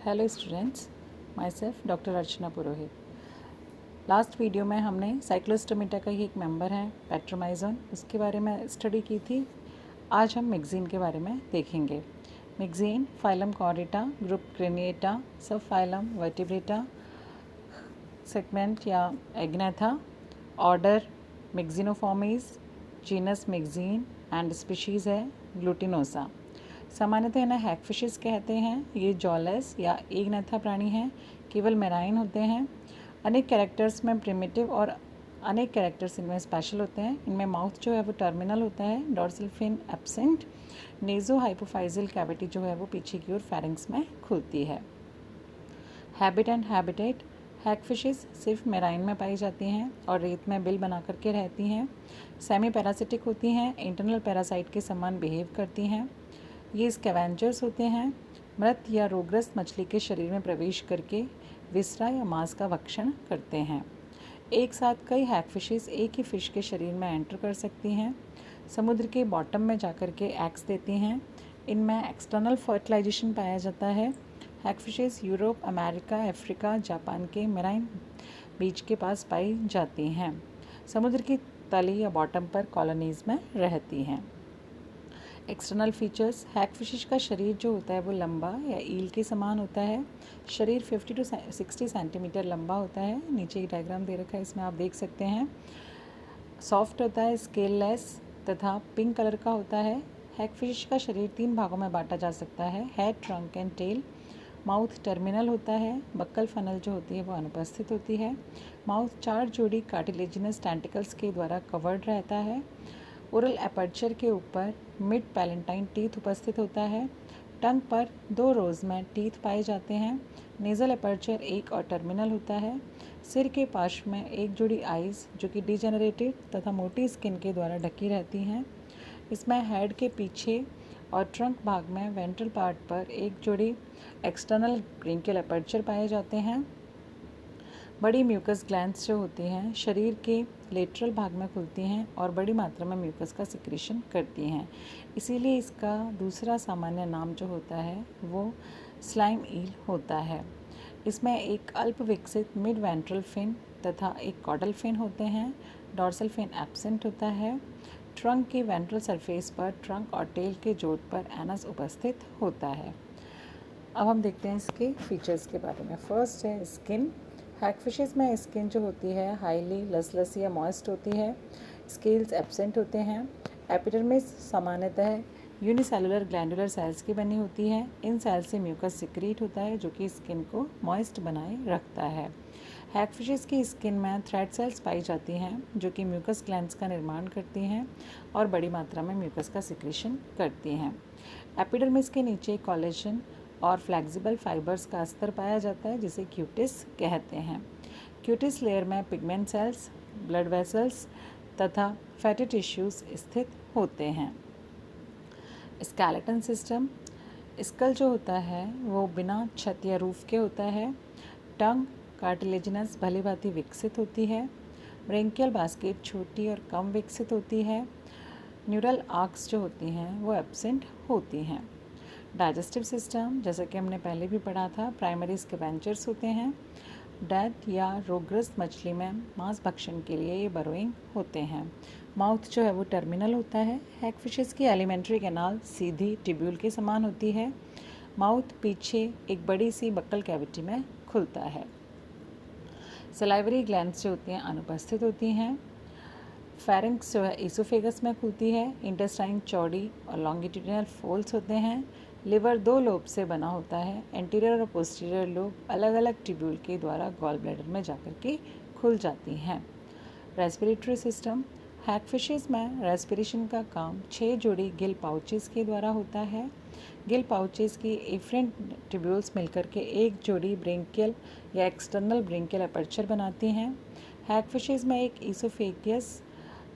Hello students, my self doctor Archana Purohit. Last video में हमने Cyclostomata का ही एक मेंबर है पेट्रोमाइजोन, उसके बारे में स्टडी की थी। आज हम मिक्जीन के बारे में देखेंगे। Myxine phylum Chordata, group Craniata, subphylum Vertebrata, segment या Agnatha, order Myxiniformes, genus Myxine and species है ग्लूटिनोसा। सामान्यतः इन्हें हैगफिशेस कहते हैं। ये जॉलेस या एग्नेथा प्राणी हैं, केवल मेराइन होते हैं। अनेक कैरेक्टर्स में प्रिमिटिव और अनेक कैरेक्टर्स इनमें स्पेशल होते हैं। इनमें माउथ जो है वो टर्मिनल होता है, dorsal fin absent, नेजो hypophyseal cavity जो है वो पीछे की ओर फेरिंग्स में खुलती है। हैबिट एंड हैबिटेट, हैगफिशेस सिर्फ मेराइन में पाई जाती हैं और रेत में बिल बना करके रहती हैं। सेमी पैरासिटिक होती हैं, इंटरनल पैरासाइट के समान बिहेव करती हैं। ये स्कैवेंजर्स होते हैं, मृत या रोगग्रस्त मछली के शरीर में प्रवेश करके विसरा या मांस का भक्षण करते हैं। एक साथ कई हैगफिशेस एक ही फिश के शरीर में एंटर कर सकती हैं। समुद्र के बॉटम में जाकर के एग्स देती हैं। इनमें एक्सटर्नल फर्टिलाइजेशन पाया जाता है। हैगफिशेस यूरोप, अमेरिका, अफ्रीका, जापान के मेराइन बीच के पास पाई जाती हैं। समुद्र की तली या बॉटम पर कॉलोनीज में रहती हैं। एक्सटर्नल फीचर्स, हैगफिशेस का शरीर जो होता है वो लंबा या ईल के समान होता है। शरीर 50 to 60 सेंटीमीटर लंबा होता है। नीचे एक डायग्राम दे रखा है, इसमें आप देख सकते हैं। सॉफ्ट होता है, स्केललेस तथा पिंक कलर का होता है। हैगफिश का शरीर 3 भागों में बांटा जा सकता है, head, trunk and tail. Mouth terminal होता है, बक्कल फनल जो होती है वो अनुपस्थित होती है। माउथ 4 जोड़ी कार्टिलेजिनस टेंटिकल्स के द्वारा कवर्ड रहता है। ओरल एपर्चर के ऊपर मिड पैलेंटाइन टीथ उपस्थित होता है। टंग पर 2 रोज में टीथ पाए जाते हैं। नेज़ल एपर्चर एक और टर्मिनल होता है। सिर के पार्श्व में एक जोड़ी आइज़ जो कि डिजेनरेटेड तथा मोटी स्किन के द्वारा ढकी रहती हैं। इसमें हेड के पीछे और ट्रंक भाग में वेंट्रल पार्ट पर एक जोड़ी एक्सटर्नल ब्रेंकियल एपर्चर पाए जाते हैं। बड़ी म्यूकस ग्लैंड्स जो होती हैं शरीर के लेटरल भाग में खुलती हैं और बड़ी मात्रा में म्यूकस का सिक्रेशन करती हैं। इसीलिए इसका दूसरा सामान्य नाम जो होता है वो स्लाइम ईल होता है। इसमें एक अल्प विकसित मिड वेंट्रल फिन तथा एक कॉडल फिन होते हैं। डॉर्सल फिन एब्सेंट होता है। ट्रंक की वेंट्रल सरफेस पर ट्रंक और टेल के जोड़ पर एनस उपस्थित होता है। अब हम देखते हैं इसके फीचर्स के बारे में। फर्स्ट है स्किन। हैगफिशेस में स्किन जो होती है हाईली लसलस या मॉइस्ट होती है। स्केल्स एब्सेंट होते हैं। एपिडर्मिस सामान्यतः यूनिसेलुलर ग्लैंडुलर सेल्स की बनी होती है। इन सेल्स से म्यूकस सिक्रीट होता है जो कि स्किन को मॉइस्ट बनाए रखता है। हैगफिशेस की स्किन में थ्रेड सेल्स पाई जाती हैं जो कि म्यूकस ग्लैंड्स का निर्माण करती हैं और बड़ी मात्रा में म्यूकस का सिक्रेशन करती हैं। एपिडर्मिस के नीचे कोलेजन और फ्लेक्सिबल फाइबर्स का अस्तर पाया जाता है जिसे क्यूटिस कहते हैं। क्यूटिस लेयर में पिगमेंट सेल्स, ब्लड वेसल्स तथा फैटी टिश्यूज स्थित होते हैं। स्केलेटन सिस्टम, स्कल जो होता है वो बिना छत या रूफ के होता है। टंग कार्टिलेजिनस भली भांति विकसित होती है। ब्रेंकियल बास्केट छोटी और कम विकसित होती है। न्यूरल आर्क्स जो होती हैं वो एब्सेंट होती हैं। डाइजेस्टिव सिस्टम, जैसा कि हमने पहले भी पढ़ा था, प्राइमरी स्कैवेंजर्स होते हैं। डेड या रोगग्रस्त मछली में मांस भक्षण के लिए ये बरोइंग होते हैं। माउथ जो है वो टर्मिनल होता है। हैगफिशेस की एलिमेंट्री कैनाल सीधी टिब्यूल के समान होती है। माउथ पीछे एक बड़ी सी बक्कल कैविटी में खुलता है। सलाइवरी ग्लैंड्स जो होती हैं अनुपस्थित होती हैं। फेरिंक्स जो है इसोफेगस में खुलती है। इंटेस्टाइन चौड़ी और लॉन्गिट्यूडिनल फोल्ड्स होते हैं। लिवर 2 लोब से बना होता है। एंटीरियर और पोस्टीरियर लोब अलग अलग ट्यूब्यूल के द्वारा गॉल ब्लैडर में जाकर के खुल जाती हैं। रेस्पिरेटरी सिस्टम, हैगफिशेस में रेस्पिरेशन का काम 6 जोड़ी गिल पाउचेस के द्वारा होता है। गिल पाउचेस की एफरेंट ट्यूब्यूल्स मिलकर के एक जोड़ी ब्रेंकियल या एक्सटर्नल ब्रेंकियल अपर्चर बनाती हैं। हैगफिशेस में एक ईसोफेगियस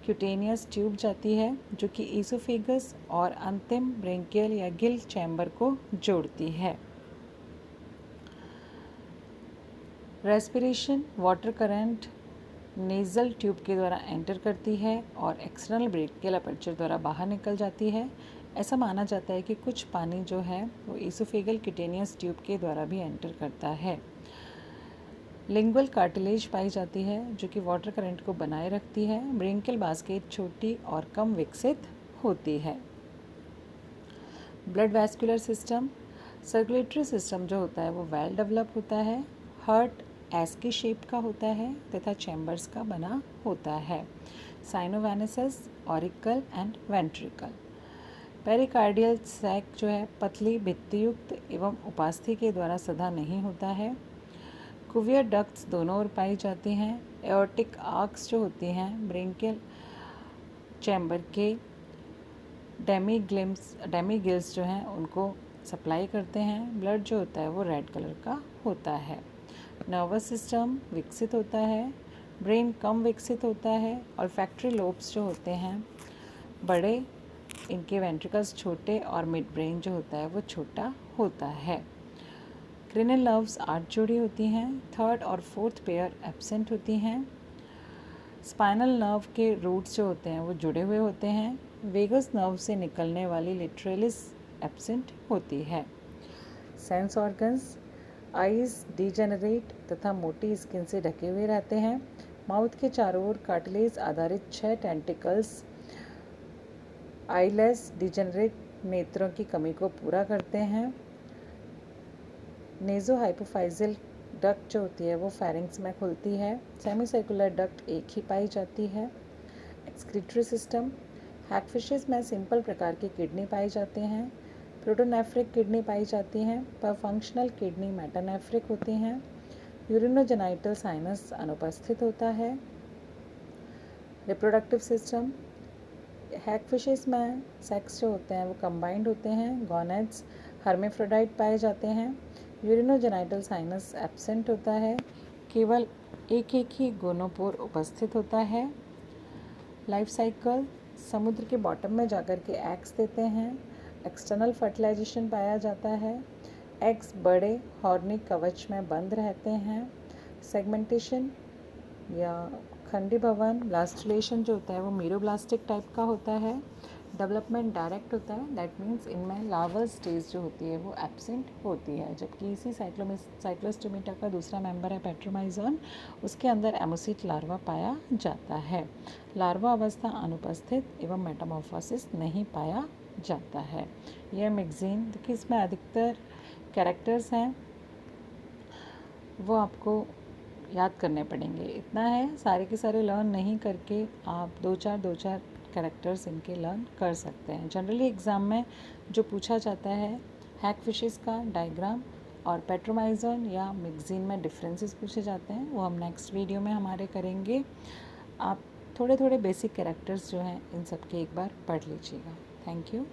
क्यूटेनियस ट्यूब जाती है जो कि ईसोफेगस और अंतिम ब्रेंकियल या गिल चैम्बर को जोड़ती है। Respiration water current nasal tube के द्वारा एंटर करती है और एक्सटर्नल ब्रेंकियल अपर्चर द्वारा बाहर निकल जाती है। ऐसा माना जाता है कि कुछ पानी जो है वो ईसोफेगल क्यूटेनियस ट्यूब के द्वारा भी एंटर करता है। लिंगुअल कार्टिलेज पाई जाती है जो कि वाटर करंट को बनाए रखती है। ब्रेंकियल बास्केट छोटी और कम विकसित होती है। Blood vascular system, circulatory system जो होता है वो वेल डेवलप होता है। हार्ट एस की शेप का होता है तथा चैम्बर्स का बना होता है। Sinus venosus, auricle and ventricle. Pericardial sac जो है पतली भित्तियुक्त एवं उपास्थि के द्वारा सदा नहीं होता है। कुवियर डक्ट्स दोनों ओर पाई जाती हैं। एओर्टिक आर्क्स जो होती हैं ब्रेंकियल चैम्बर के डेमीगिल्स जो हैं उनको सप्लाई करते हैं। ब्लड जो होता है वो रेड कलर का होता है। नर्वस सिस्टम विकसित होता है। ब्रेन कम विकसित होता है। और फैक्ट्री लोब्स जो होते हैं बड़े, इनके वेंट्रिकल्स छोटे और मिड ब्रेन जो होता है वो छोटा होता है। क्रेनियल नर्व्स 8 जोड़ी होती हैं। थर्ड और फोर्थ पेयर एब्सेंट होती हैं। स्पाइनल नर्व के रूट्स जो होते हैं वो जुड़े हुए होते हैं। वेगस नर्व से निकलने वाली लिटरेलिस एब्सेंट होती है। सेंस ऑर्गन्स, आईज डिजेनरेट तथा मोटी स्किन से ढके हुए रहते हैं। माउथ के चारों ओर कार्टिलेज आधारित 6 टेंटिकल्स आईलेस डिजेनरेट नेत्रों की कमी को पूरा करते हैं। नेज़ो हाइपोफाइजियल डक्ट जो होती है वो फेरिंग्स में खुलती है। सेमी सर्कुलर डक्ट एक ही पाई जाती है। एक्सक्रीटरी सिस्टम, हैगफिशेस में सिंपल प्रकार की किडनी पाई जाते हैं। प्रोटोनेफ्रिक किडनी पाई जाती हैं पर फंक्शनल किडनी मेटानेफ्रिक होती हैं। यूरिनोजेनाइटल साइनस अनुपस्थित होता है। रिप्रोडक्टिव सिस्टम, हैगफिशेस में सेक्स जो होते हैं वो कंबाइंड होते हैं। गॉनेड्स हर्मेफ्रोडाइट पाए जाते हैं। यूरिनोजेनाइटल साइनस एब्सेंट होता है। केवल एक ही गोनोपोर उपस्थित होता है। लाइफ साइकिल, समुद्र के बॉटम में जाकर के एग्स देते हैं। एक्सटर्नल फर्टिलाइजेशन पाया जाता है। एग्स बड़े हॉर्नी कवच में बंद रहते हैं। सेगमेंटेशन या खंडी भवन, ब्लास्टुलेशन जो होता है वो मीरोब्लास्टिक टाइप का होता है। डेवलपमेंट डायरेक्ट होता है, दैट मीन्स इनमें लार्वल स्टेज जो होती है वो एब्सेंट होती है। जबकि इसी साइक्लोस्टोमेटा का दूसरा मेंबर है पेट्रोमाइजोन, उसके अंदर एमोसिट लार्वा पाया जाता है। लार्वा अवस्था अनुपस्थित एवं मेटामॉर्फोसिस नहीं पाया जाता है। यह मैगजीन देखिए, इसमें अधिकतर कैरेक्टर्स हैं वो आपको याद करने पड़ेंगे। इतना है, सारे के सारे लर्न नहीं करके आप दो चार कैरेक्टर्स इनके लर्न कर सकते हैं। जनरली एग्ज़ाम में जो पूछा जाता है हैगफिशेस का डायग्राम और पेट्रोमाइजोन या मैगजीन में डिफरेंसेस पूछे जाते हैं, वो हम नेक्स्ट वीडियो में हमारे करेंगे। आप थोड़े बेसिक कैरेक्टर्स जो हैं इन सब के एक बार पढ़ लीजिएगा। Thank you.